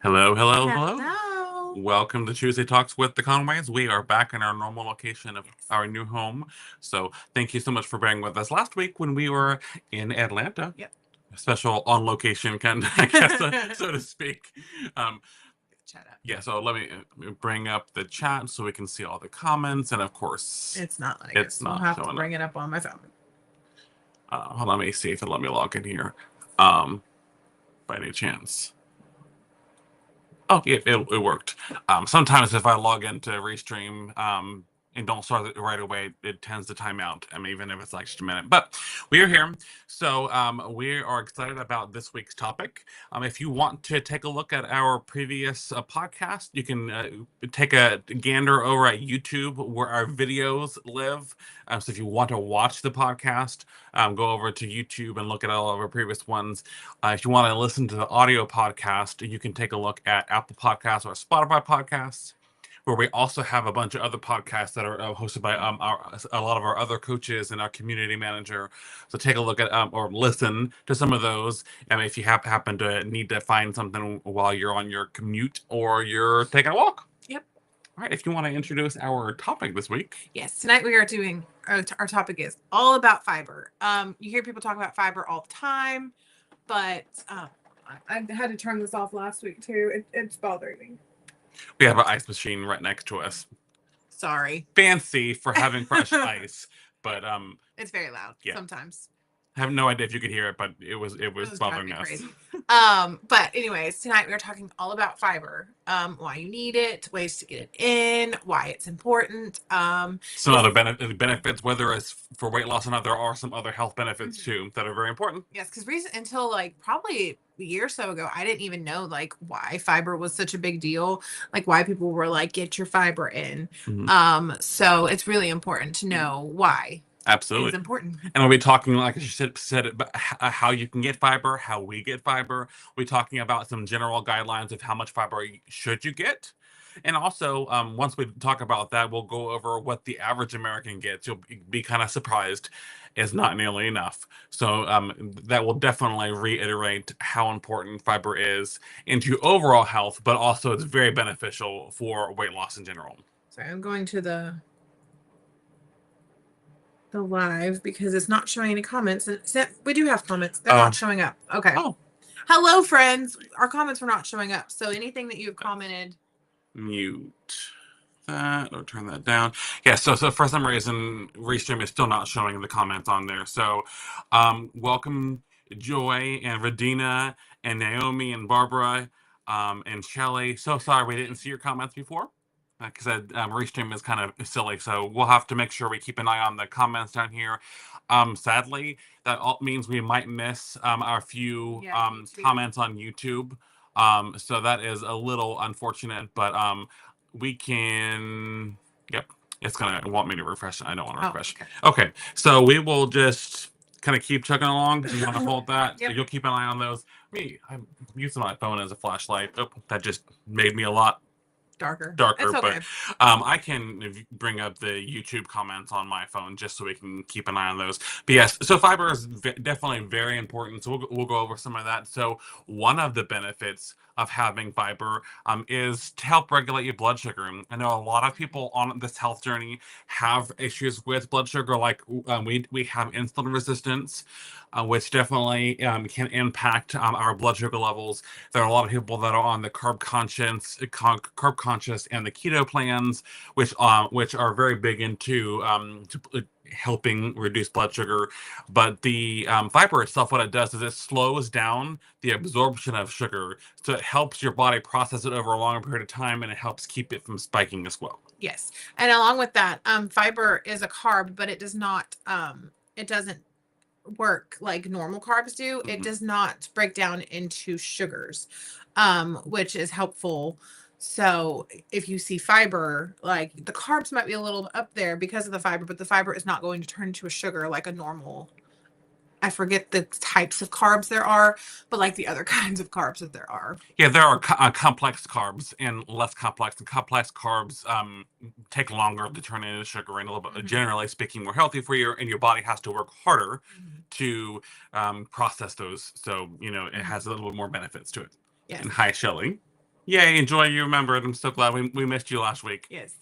Hello, hello, hello. Hello. Welcome to Tuesday Talks with the Conways. We are back in our normal location of our new home. So thank you so much for bearing with us last week when we were in Atlanta. Yep. Special on location, kind of, I guess, so to speak. Um, Shut up. yeah, so let me bring up the chat so we can see all the comments. And of course, It's not letting it's us. We'll not have to showing up. bring it up on my phone. Hold on, let me see if it'll let me log in here by any chance. Oh, yeah, it worked. Sometimes if I log into Restream and don't start it right away, it tends to time out. I mean, even if it's like just a minute. But we are here. So we are excited about this week's topic. If you want to take a look at our previous podcast, you can take a gander over at YouTube where our videos live. So if you want to watch the podcast, go over to YouTube and look at all of our previous ones. If you want to listen to the audio podcast, you can take a look at Apple Podcasts or Spotify podcasts, where we also have a bunch of other podcasts that are hosted by a lot of our other coaches and our community manager. So take a look at or listen to some of those. And if you happen to need to find something while you're on your commute or you're taking a walk. Yep. All right. If you want to introduce our topic this week. Yes. Tonight we are doing our topic is all about fiber. You hear people talk about fiber all the time, but I had to turn this off last week too. It's bothering me. We have an ice machine right next to us. Sorry. Fancy for having fresh ice, but it's very loud sometimes. I have no idea if you could hear it, but it was bothering us. Crazy. But anyways, tonight we're talking all about fiber. Why you need it, ways to get it in, why it's important. Some other benefits, whether it's for weight loss or not, there are some other health benefits too that are very important. Yes, because until like probably a year or so ago, I didn't even know like why fiber was such a big deal, like why people were like, get your fiber in. So it's really important to know why. Absolutely. It's important. And we'll be talking, like you said about how you can get fiber, how we get fiber. We're talking about some general guidelines of how much fiber should you get. And also, once we talk about that, we'll go over what the average American gets. You'll be kind of surprised. It's not nearly enough. So that will definitely reiterate how important fiber is into overall health, but also it's very beneficial for weight loss in general. Sorry, I'm going to the live because it's not showing any comments. And we do have comments. They're not showing up. Okay. Oh. Hello, friends. Our comments were not showing up. So anything that you've commented. Mute that or turn that down. Yeah, so for some reason, Restream is still not showing the comments on there. So welcome Joy and Radina and Naomi and Barbara and Shelly. So sorry we didn't see your comments before. Because Restream is kind of silly, so we'll have to make sure we keep an eye on the comments down here. Sadly, that means we might miss our few comments on YouTube. So that is a little unfortunate, but we can. Yep, it's gonna want me to refresh. I don't want to refresh. Okay, so we will just kind of keep chugging along. You want to hold that? You'll keep an eye on those. I'm using my phone as a flashlight. Oh, that just made me a lot darker, it's okay. But I can bring up the YouTube comments on my phone just so we can keep an eye on those. But yes, so fiber is definitely very important. So we'll go over some of that. So one of the benefits of having fiber is to help regulate your blood sugar. I know a lot of people on this health journey have issues with blood sugar, like we have insulin resistance, which definitely can impact our blood sugar levels. There are a lot of people that are on the carb conscious and the keto plans, which are very big into helping reduce blood sugar. But the fiber itself, what it does is it slows down the absorption of sugar, so it helps your body process it over a longer period of time, and it helps keep it from spiking as well. Yes, and along with that, fiber is a carb, but it does not it doesn't work like normal carbs do. It does not break down into sugars, which is helpful. So if you see fiber, like the carbs might be a little up there because of the fiber, but the fiber is not going to turn into a sugar like a normal. I forget the types of carbs there are, but like the other kinds of carbs that there are. Yeah, there are complex carbs and less complex. And complex carbs take longer to turn into sugar and a little bit, generally speaking, more healthy for you, and your body has to work harder to process those. So, it has a little bit more benefits to it. Yes. And hi, Shelly. Yay, enjoy. You remembered. I'm so glad we missed you last week. Yes.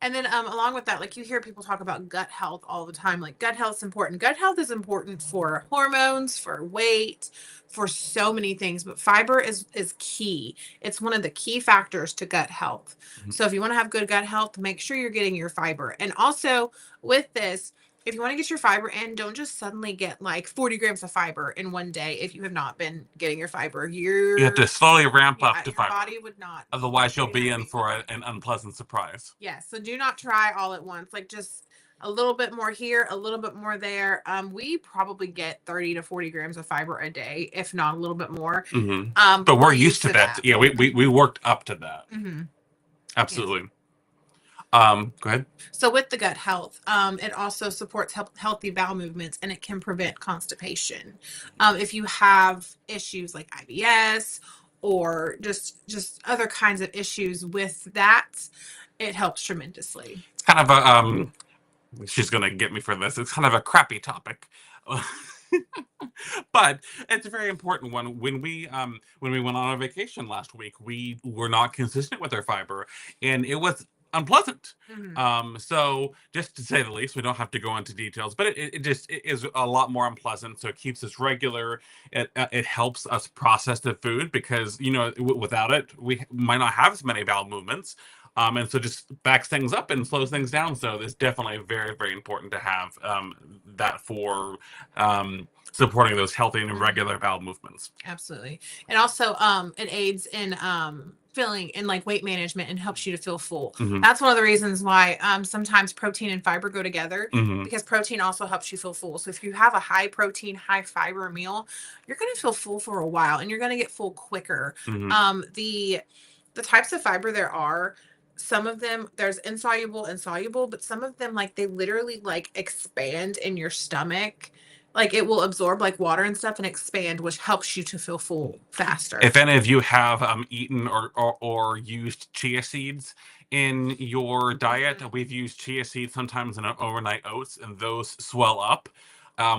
And then along with that, like you hear people talk about gut health all the time. Like gut health is important. Gut health is important for hormones, for weight, for so many things. But fiber is key. It's one of the key factors to gut health. Mhm. So if you want to have good gut health, make sure you're getting your fiber. And also with this, if you want to get your fiber in, don't just suddenly get like 40 grams of fiber in one day if you have not been getting your fiber. You have to slowly ramp up to Your fiber. body would not Otherwise, you'll be be in happy with for it. an unpleasant surprise. Yes, so do not try all at once. Like just a little bit more here, a little bit more there. We probably get 30 to 40 grams of fiber a day, if not a little bit more. But we're Used used to that. Yeah, we worked up to that. Mhm. Absolutely. Go ahead. So with the gut health, it also supports healthy bowel movements, and it can prevent constipation. If you have issues like IBS or just other kinds of issues with that, it helps tremendously. It's kind of a she's gonna get me for this. It's kind of a crappy topic. But it's a very important one. When we went on a vacation last week, we were not consistent with our fiber, and it was unpleasant. So just to say the least, we don't have to go into details, but it is a lot more unpleasant. So it keeps us regular. It helps us process the food because without it, we might not have as many bowel movements. And so just backs things up and slows things down. So it's definitely very, very important to have that for supporting those healthy and regular bowel movements. Absolutely. And also it aids in feeling and like weight management and helps you to feel full. That's one of the reasons why sometimes protein and fiber go together, because protein also helps you feel full. So if you have a high protein, high fiber meal, you're going to feel full for a while and you're going to get full quicker. The types of fiber there are, some of them there's insoluble and soluble, but some of them like they literally like expand in your stomach. Like it will absorb like water and stuff and expand, which helps you to feel full faster. If any of you have eaten or used chia seeds in your diet, we've used chia seeds sometimes in overnight oats, and those swell up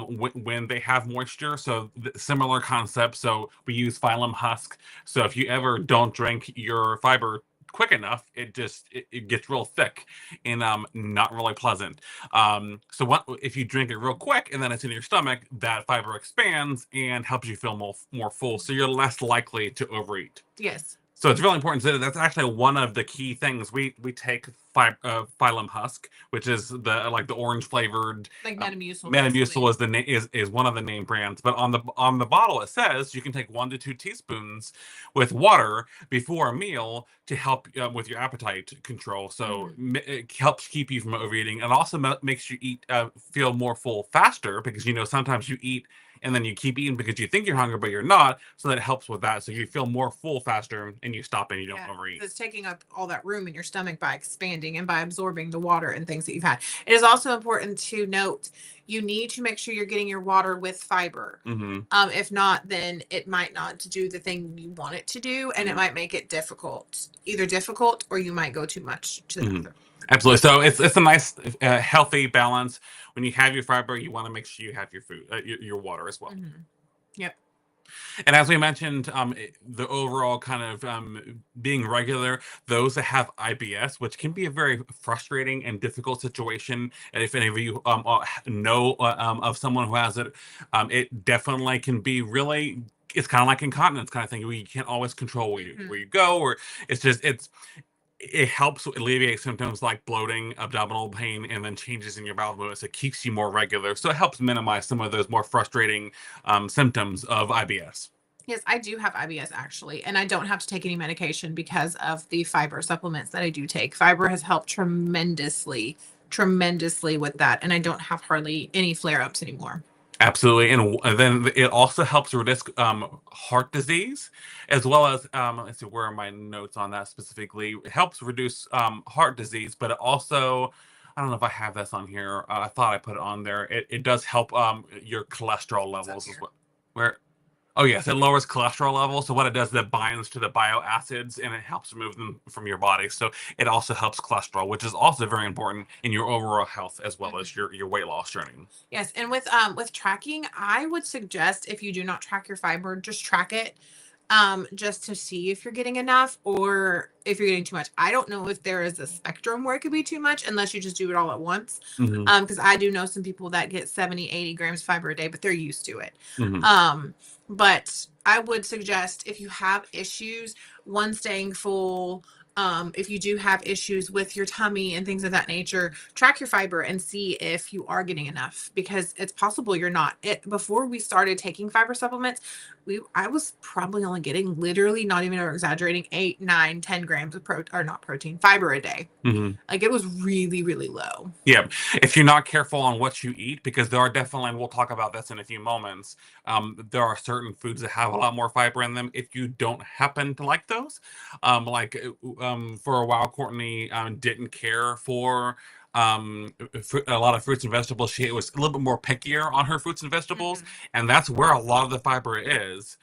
when they have moisture. So similar concept. So we use phylum husk. So if you ever don't drink your fiber quick enough, it gets real thick and not really pleasant. So what if you drink it real quick and then it's in your stomach, that fiber expands and helps you feel more full, so you're less likely to overeat. Yes. So it's really important. So that's actually one of the key things. We take phylum husk, which is the orange flavored. Like Metamucil. Metamucil is is one of the name brands, but on the bottle it says you can take 1 to 2 teaspoons with water before a meal to help with your appetite control. So it helps keep you from overeating, and also makes you feel more full faster, because sometimes you eat and then you keep eating because you think you're hungry, but you're not. So that helps with that. So you feel more full faster, and you stop and you don't overeat. It's taking up all that room in your stomach by expanding and by absorbing the water and things that you've had. It is also important to note you need to make sure you're getting your water with fiber. If not, then it might not do the thing you want it to do, and it might make it difficult, or you might go too much to the bathroom. Absolutely. So it's a nice, healthy balance. When you have your fiber, you want to make sure you have your food, your water as well. Yep. And as we mentioned, the overall kind of being regular, those that have IBS, which can be a very frustrating and difficult situation. And if any of you know of someone who has it, it definitely can be really. It's kind of like incontinence kind of thing. You can't always control where you go, or it helps alleviate symptoms like bloating, abdominal pain, and then changes in your bowel movements. It keeps you more regular. So it helps minimize some of those more frustrating symptoms of IBS. Yes, I do have IBS actually, and I don't have to take any medication because of the fiber supplements that I do take. Fiber has helped tremendously with that, and I don't have hardly any flare-ups anymore. Absolutely. And then it also helps reduce heart disease, as well as, let's see, where are my notes on that specifically? It helps reduce heart disease, but it also, I don't know if I have this on here. I thought I put it on there. It does help your cholesterol levels as well. Where? Oh, yes, it lowers cholesterol levels. So what it does is it binds to the bioacids, and it helps remove them from your body. So it also helps cholesterol, which is also very important in your overall health as well as your weight loss journey. Yes, and with tracking, I would suggest, if you do not track your fiber, just track it. just to see if you're getting enough or if you're getting too much. I don't know if there is a spectrum where it could be too much unless you just do it all at once. Hmm. Because I do know some people that get 70, 80 grams fiber a day, but they're used to it. Hmm. But I would suggest if you have issues, one, staying full. If you do have issues with your tummy and things of that nature, track your fiber and see if you are getting enough, because it's possible you're not. Before we started taking fiber supplements, I was probably only getting, literally not even exaggerating, 8, 9, 10 grams of fiber a day. Hmm. Like, it was really, really low. Yeah, if you're not careful on what you eat, because there are definitely, and we'll talk about this in a few moments, there are certain foods that have a lot more fiber in them. If you don't happen to like those, for a while, Courtney didn't care for a lot of fruits and vegetables. She was a little bit more pickier on her fruits and vegetables, Mm-hmm. and that's where a lot of the fiber is.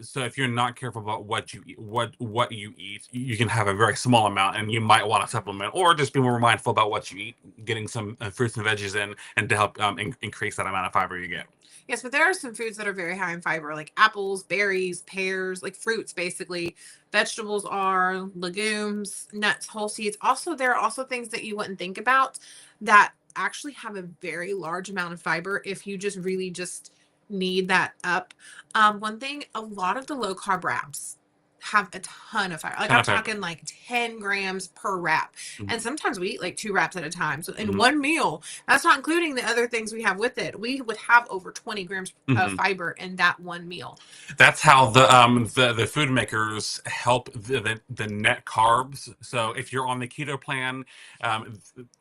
So if you're not careful about what you eat, what you eat, you can have a very small amount, and you might want to supplement, or just be more mindful about what you eat, getting some fruits and veggies in, and to help increase that amount of fiber you get. Yes, but there are some foods that are very high in fiber, like apples, berries, pears, like fruits, basically. Vegetables are, legumes, nuts, whole seeds. Also, there are also things that you wouldn't think about that actually have a very large amount of fiber if you just really just need that up. One thing, a lot of the low carb wraps have a ton of fiber. Like, Ton I'm of fiber. talking like 10 grams per wrap. And Mhm. sometimes we eat like 2 wraps at a time. So in Mhm. one meal, that's not including the other things we have with it, we would have over 20 grams of Mhm. fiber in that one meal. That's how the food makers help the net carbs. So Mm-hmm. if you're on the keto plan,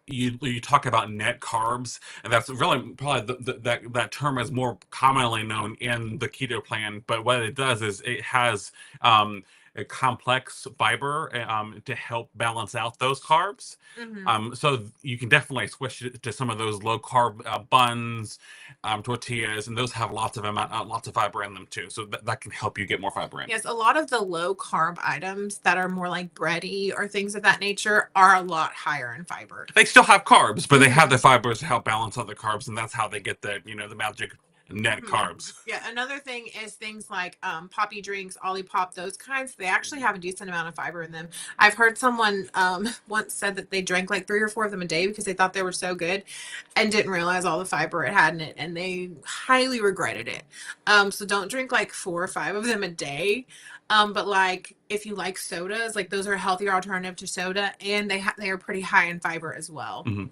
you talk about net carbs, and that's really probably that term is more commonly known in the keto plan. But what it does is it has a complex fiber to help balance out those carbs. Mm-hmm. So you can definitely switch to some of those low carb buns, tortillas, and those have lots of fiber in them too. So that can help you get more fiber in. Yes, a lot of the low carb items that are more like bready or things of that nature are a lot higher in fiber. They still have carbs, but they have Mm-hmm. the fibers to help balance out the carbs, and that's how they get the magic net Mm-hmm. carbs. Yeah, another thing is things like poppy drinks, Olipop, those kinds. They actually have a decent amount of fiber in them. I've heard someone once said that they drank like 3 or 4 of them a day because they thought they were so good, and didn't realize all the fiber it had in it, and they highly regretted it. So don't drink like 4 or 5 of them a day. But like, if you like sodas, like, those are a healthier alternative to soda, and they are pretty high in fiber as well. Mhm.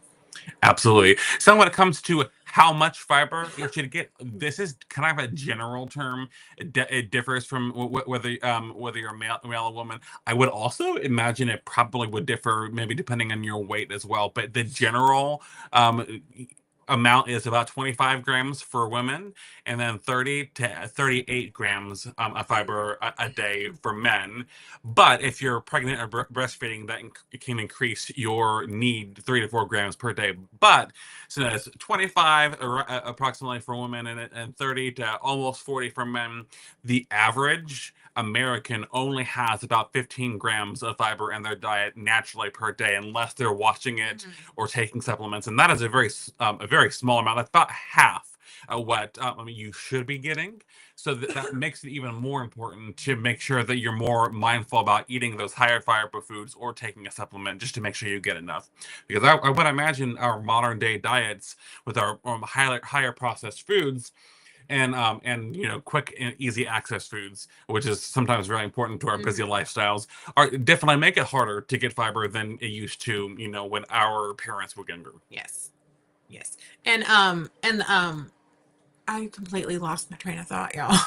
Absolutely. So when it comes to how much fiber you should get, this is kind of a general term. It differs from whether you're a male or woman. I would also imagine it probably would differ, maybe depending on your weight as well. But the general um, amount is about 25 grams for women, and then 30 to 38 grams of fiber a day for men. But if you're pregnant or breastfeeding, that can increase your need 3 to 4 grams per day. But so that's 25 approximately for women, and 30 to almost 40 for men. The average American only has about 15 grams of fiber in their diet naturally per day, unless they're watching it Mm-hmm. or taking supplements, and that is a very small amount. That's about half what you should be getting. So that makes it even more important to make sure that you're more mindful about eating those higher fiber foods or taking a supplement just to make sure you get enough. Because I would imagine our modern day diets with our higher processed foods and quick and easy access foods, which is sometimes very important to our busy Mm-hmm. lifestyles, are definitely make it harder to get fiber than it used to, when our parents were younger. Yes. Yes. I completely lost my train of thought, y'all.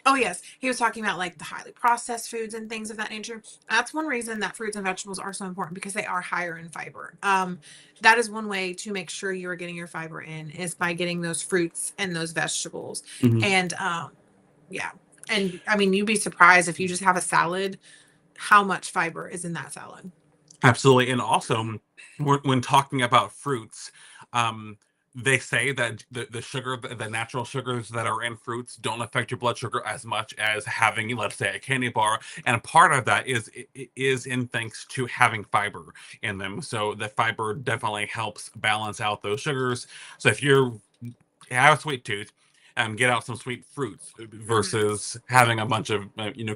Oh yes, he was talking about like the highly processed foods and things of that nature. That's one reason that fruits and vegetables are so important, because they are higher in fiber. That is one way to make sure you are getting your fiber in, is by getting those fruits and those vegetables. Mhm. And yeah. And I mean, you'd be surprised if you just have a salad, how much fiber is in that salad. Absolutely. And also, when talking about fruits, um, they say that the natural sugars that are in fruits don't affect your blood sugar as much as having, let's say, a candy bar. And part of that is in thanks to having fiber in them. So the fiber definitely helps balance out those sugars. So if you have a sweet tooth, get out some sweet fruits Mhm. versus having a bunch of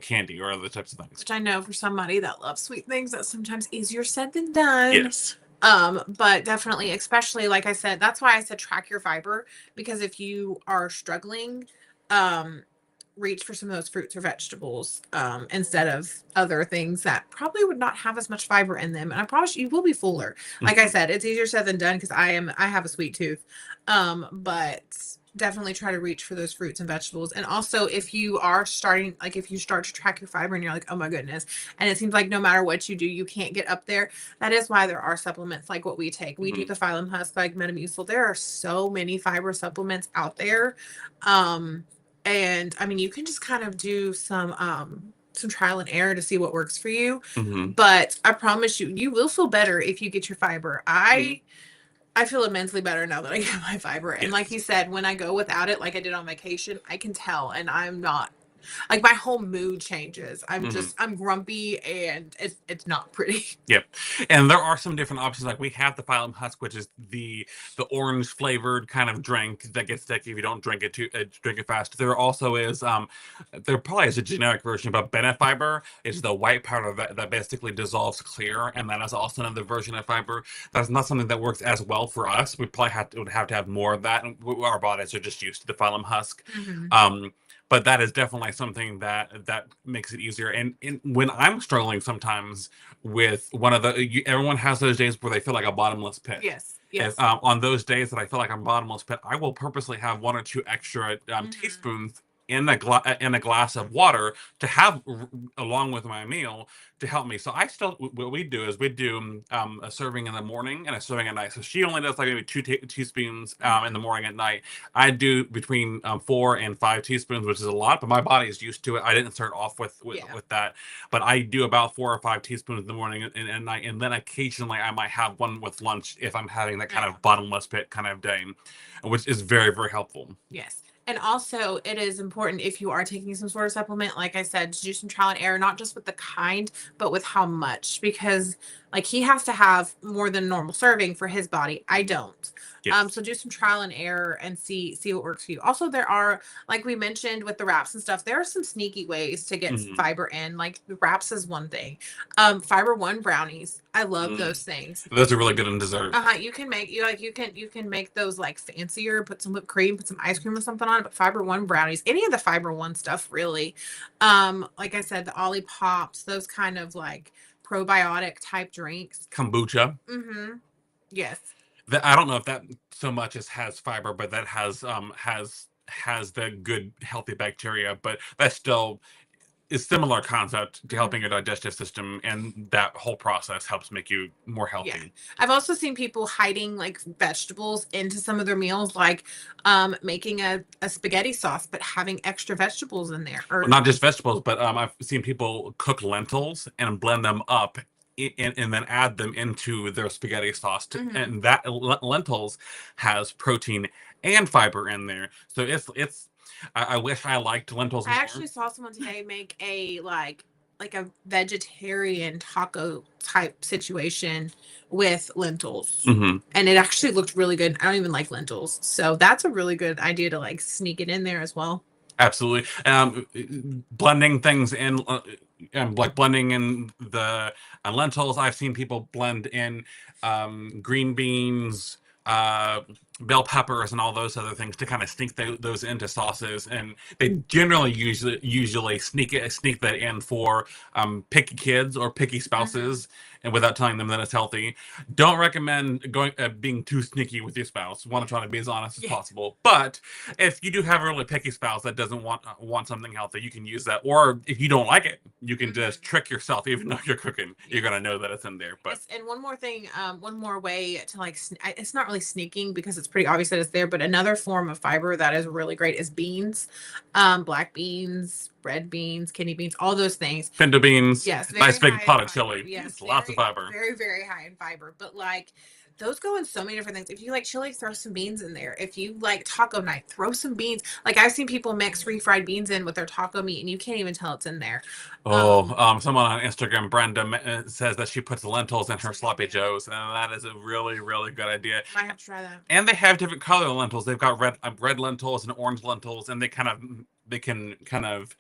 candy or other types of things. Which I know for somebody that loves sweet things, that's sometimes easier said than done. Yes. But definitely, especially like I said, that's why I said track your fiber, because if you are struggling, um, reach for some of those fruits or vegetables, instead of other things that probably would not have as much fiber in them. And I promise you will be fuller. Like I said, it's easier said than done because I have a sweet tooth. But definitely try to reach for those fruits and vegetables. And also, if you are starting, like if you start to track your fiber and you're like, oh my goodness, and it seems like no matter what you do, you can't get up there, that is why there are supplements like what we take. We do the phylum husk, like Metamucil. There are so many fiber supplements out there. And I mean, you can just kind of do some trial and error to see what works for you. But I promise you, you will feel better if you get your fiber. I feel immensely better now that I get my fiber. And like you said, when I go without it, like I did on vacation, I can tell, and I'm not, like, my whole mood changes. I'm grumpy, and it's not pretty. Yep. And there are some different options. Like we have the phylum husk, which is the orange flavored kind of drink that gets sticky if you don't drink it fast. There also is there probably is a generic version, but Benefiber is the white powder that basically dissolves clear, and that is also another version of fiber. That's not something that works as well for us. We probably would have to have more of that. And our bodies are just used to the phylum husk. But that is definitely something that makes it easier. And when I'm struggling sometimes with everyone has those days where they feel like a bottomless pit. Yes. Yes. On those days that I feel like I'm bottomless pit, I will purposely have one or two extra teaspoons in a glass of water to have along with my meal to help me. So what we do is we do a serving in the morning and a serving at night. So she only does like maybe two teaspoons in the morning. At night I do between 4 and 5 teaspoons, which is a lot, but my body is used to it. I didn't start off with that, but I do about 4 or 5 teaspoons in the morning and at night, and then occasionally I might have one with lunch if I'm having that kind of bottomless pit kind of day, which is very, very helpful. Yes. And also, it is important, if you are taking some sort of supplement, like I said, to do some trial and error, not just with the kind, but with how much, because like he has to have more than normal serving for his body. I don't. Yes. So do some trial and error and see what works for you. Also, there are, like we mentioned with the wraps and stuff, there are some sneaky ways to get fiber in. Like the wraps is one thing. Fiber One brownies, I love those things. Those are really good in dessert. You can make you can make those like fancier, put some whipped cream, put some ice cream or something on it. But Fiber One brownies, any of the Fiber One stuff, really. Like I said, the Ollie Pops, those kind of like probiotic type drinks. Kombucha. Yes. I don't know if that so much as has fiber, but that has the good healthy bacteria, but that still is similar concept to helping your digestive system, and that whole process helps make you more healthy. Yeah. I've also seen people hiding like vegetables into some of their meals, like making a spaghetti sauce, but having extra vegetables in there. Or well, not just vegetables, but I've seen people cook lentils and blend them up and then add them into their spaghetti sauce. And that lentils has protein and fiber in there. So it's I wish I liked lentils more. I actually saw someone today make a like a vegetarian taco type situation with lentils. And it actually looked really good. I don't even like lentils. So that's a really good idea to like sneak it in there as well. Absolutely. Blending things in, like blending in the lentils. I've seen people blend in green beans, bell peppers, and all those other things to kind of sneak those into sauces. And they generally usually sneak that in for picky kids or picky spouses, and without telling them that it's healthy. Don't recommend being too sneaky with your spouse. Want to try to be as honest as possible. But if you do have a really picky spouse that doesn't want something healthy, you can use that. Or if you don't like it, you can just trick yourself. Even though you're cooking, you're gonna know that it's in there. But and one more thing, one more way to like, it's not really sneaking because it's pretty obvious that it's there. But another form of fiber that is really great is beans, black beans, red beans, kidney beans, all those things. Pinto beans. Yes. Nice big pot of chili. Yes. Lots of fiber. Very, very high in fiber. But like those go in so many different things. If you like chili, throw some beans in there. If you like taco night, throw some beans. Like I've seen people mix refried beans in with their taco meat, and you can't even tell it's in there. Someone on Instagram, Brenda, says that she puts lentils in her sloppy joes, and that is a really, really good idea. Might have to try that. And they have different color lentils. They've got red lentils and orange lentils, and they can kind of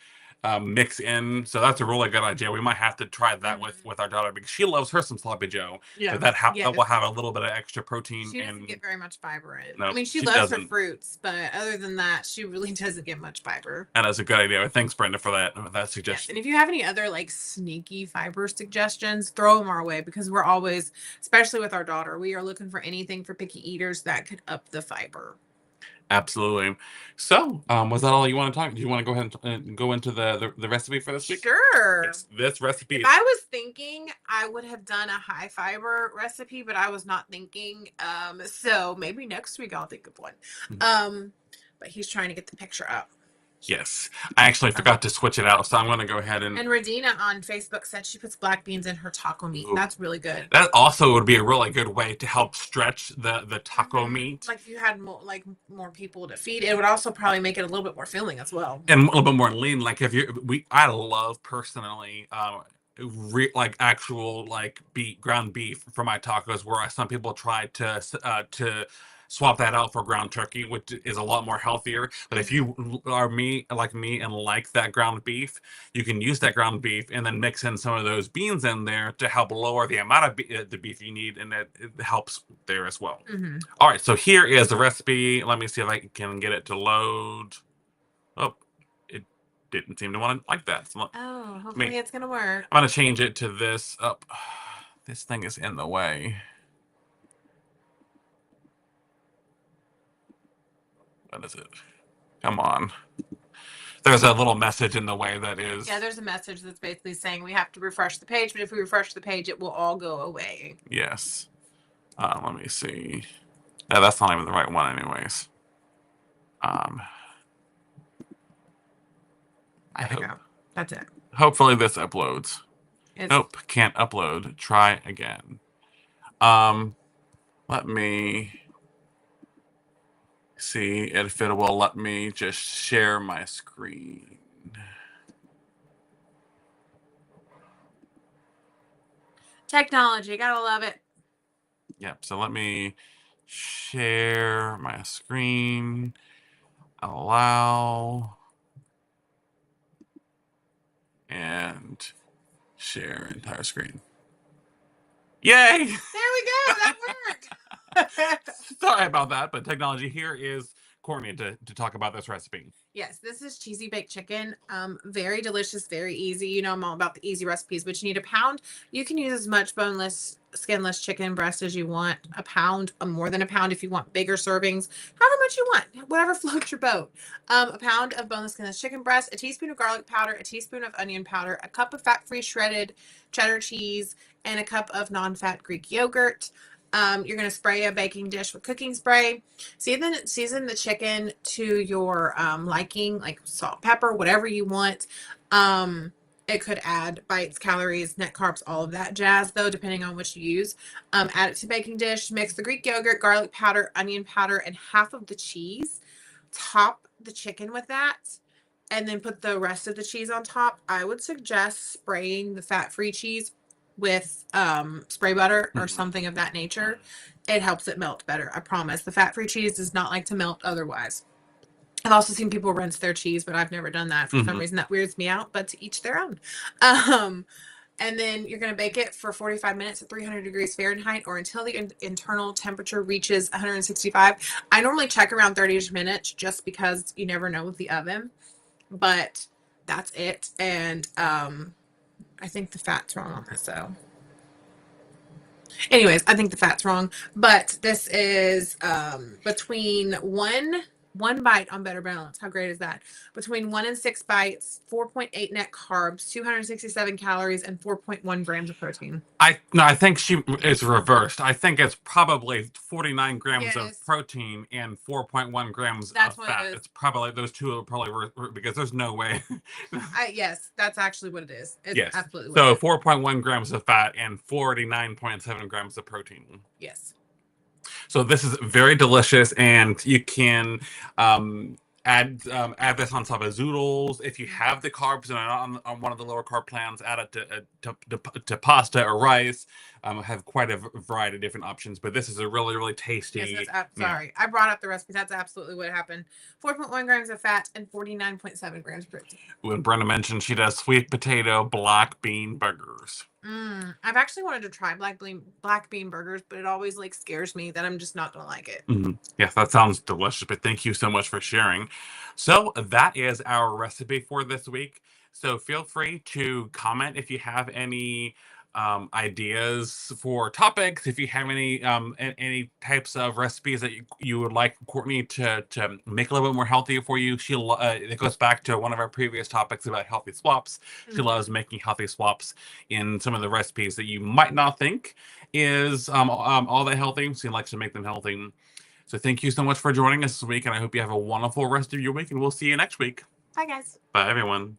mix in. So that's a really good idea. We might have to try that with our daughter because she loves her some sloppy joe. Yeah, that will have a little bit of extra protein. She doesn't get very much fiber in. No, I mean, she loves her fruits, but other than that, she really doesn't get much fiber. And that's a good idea. Thanks, Brenda, for that suggestion. Yes. And if you have any other like sneaky fiber suggestions, throw them our way because we're always, especially with our daughter, we are looking for anything for picky eaters that could up the fiber. Absolutely. So, was that all you want to talk? Do you want to go ahead and go into the recipe for this week? Sure. Yes, this recipe. If I was thinking, I would have done a high fiber recipe, but I was not thinking. So maybe next week I'll think of one. But he's trying to get the picture up. Yes, I actually forgot to switch it out, so I'm going to go ahead and. And Radina on Facebook said she puts black beans in her taco meat. Ooh. That's really good. That also would be a really good way to help stretch the taco meat. Like if you had more people to feed, it would also probably make it a little bit more filling as well. And a little bit more lean. Like I love personally. Like actual ground beef for my tacos, where some people try to swap that out for ground turkey, which is a lot more healthier. But if you are like me and like that ground beef, you can use that ground beef and then mix in some of those beans in there to help lower the amount of the beef you need, and it helps there as well. All right, so here is the recipe. Let me see if I can get it to load. Oh, it didn't seem to want to like that. So hopefully it's gonna work. I'm gonna change it to this. Up, this thing is in the way. What is it? Come on. There's a little message in the way that is. Yeah, there's a message that's basically saying we have to refresh the page, but if we refresh the page, it will all go away. Yes. Let me see. No, that's not even the right one, anyways. There we go. That's it. Hopefully this uploads. Nope, can't upload. Try again. Let me see if it will let me just share my screen. Technology, gotta love it. Yep, so let me share my screen. Allow. And share entire screen. Yay! There we go. That worked. Sorry about that, but technology. Here is Courtney to talk about this recipe. Yes, this is cheesy baked chicken. Very delicious, very easy. You know, I'm all about the easy recipes, but you need a pound. You can use as much boneless, skinless chicken breast as you want. A pound, more than a pound if you want bigger servings. However much you want, whatever floats your boat. A pound of boneless, skinless chicken breast, a teaspoon of garlic powder, a teaspoon of onion powder, a cup of fat-free shredded cheddar cheese, and a cup of non-fat Greek yogurt. You're going to spray a baking dish with cooking spray. Season the chicken to your liking, like salt, pepper, whatever you want. It could add bites, calories, net carbs, all of that jazz, though, depending on what you use. Add it to baking dish. Mix the Greek yogurt, garlic powder, onion powder, and half of the cheese. Top the chicken with that, and then put the rest of the cheese on top. I would suggest spraying the fat-free cheese with spray butter or something of that nature. It helps it melt better. I promise. The fat-free cheese does not like to melt otherwise. I've also seen people rinse their cheese, but I've never done that. For some reason, that weirds me out, but to each their own. And then you're going to bake it for 45 minutes at 300 degrees Fahrenheit or until the internal temperature reaches 165. I normally check around 30 minutes just because you never know with the oven. But that's it. And I think the fat's wrong on this, so. Anyways, I think the fat's wrong. But this is between one bite on Better Balance. How great is that? Between 1 and 6 bites, 4.8 net carbs, 267 calories, and 4.1 grams of protein. I think it's reversed. I think it's probably 49 grams of protein and 4.1 grams of fat. It's probably those two are probably because there's no way. Yes, that's actually what it is. It's yes, absolutely. So 4.1 grams of fat and 49.7 grams of protein. Yes. So this is very delicious, and you can add this on top of zoodles. If you have the carbs and are not on one of the lower carb plans, add it to pasta or rice. Have quite a variety of different options, but this is a really, really tasty. Yes, sorry. I brought up the recipe. That's absolutely what happened. 4.1 grams of fat and 49.7 grams of protein. When Brenda mentioned she does sweet potato black bean burgers. I've actually wanted to try black bean burgers, but it always like scares me that I'm just not gonna like it. Yes, that sounds delicious, but thank you so much for sharing. So that is our recipe for this week. So feel free to comment if you have any ideas for topics, if you have any types of recipes that you would like Courtney to make a little bit more healthy for you. It goes back to one of our previous topics about healthy swaps. She loves making healthy swaps in some of the recipes that you might not think is all that healthy. She likes to make them healthy. So thank you so much for joining us this week, and I hope you have a wonderful rest of your week, and we'll see you next week. Bye, guys. Bye, everyone.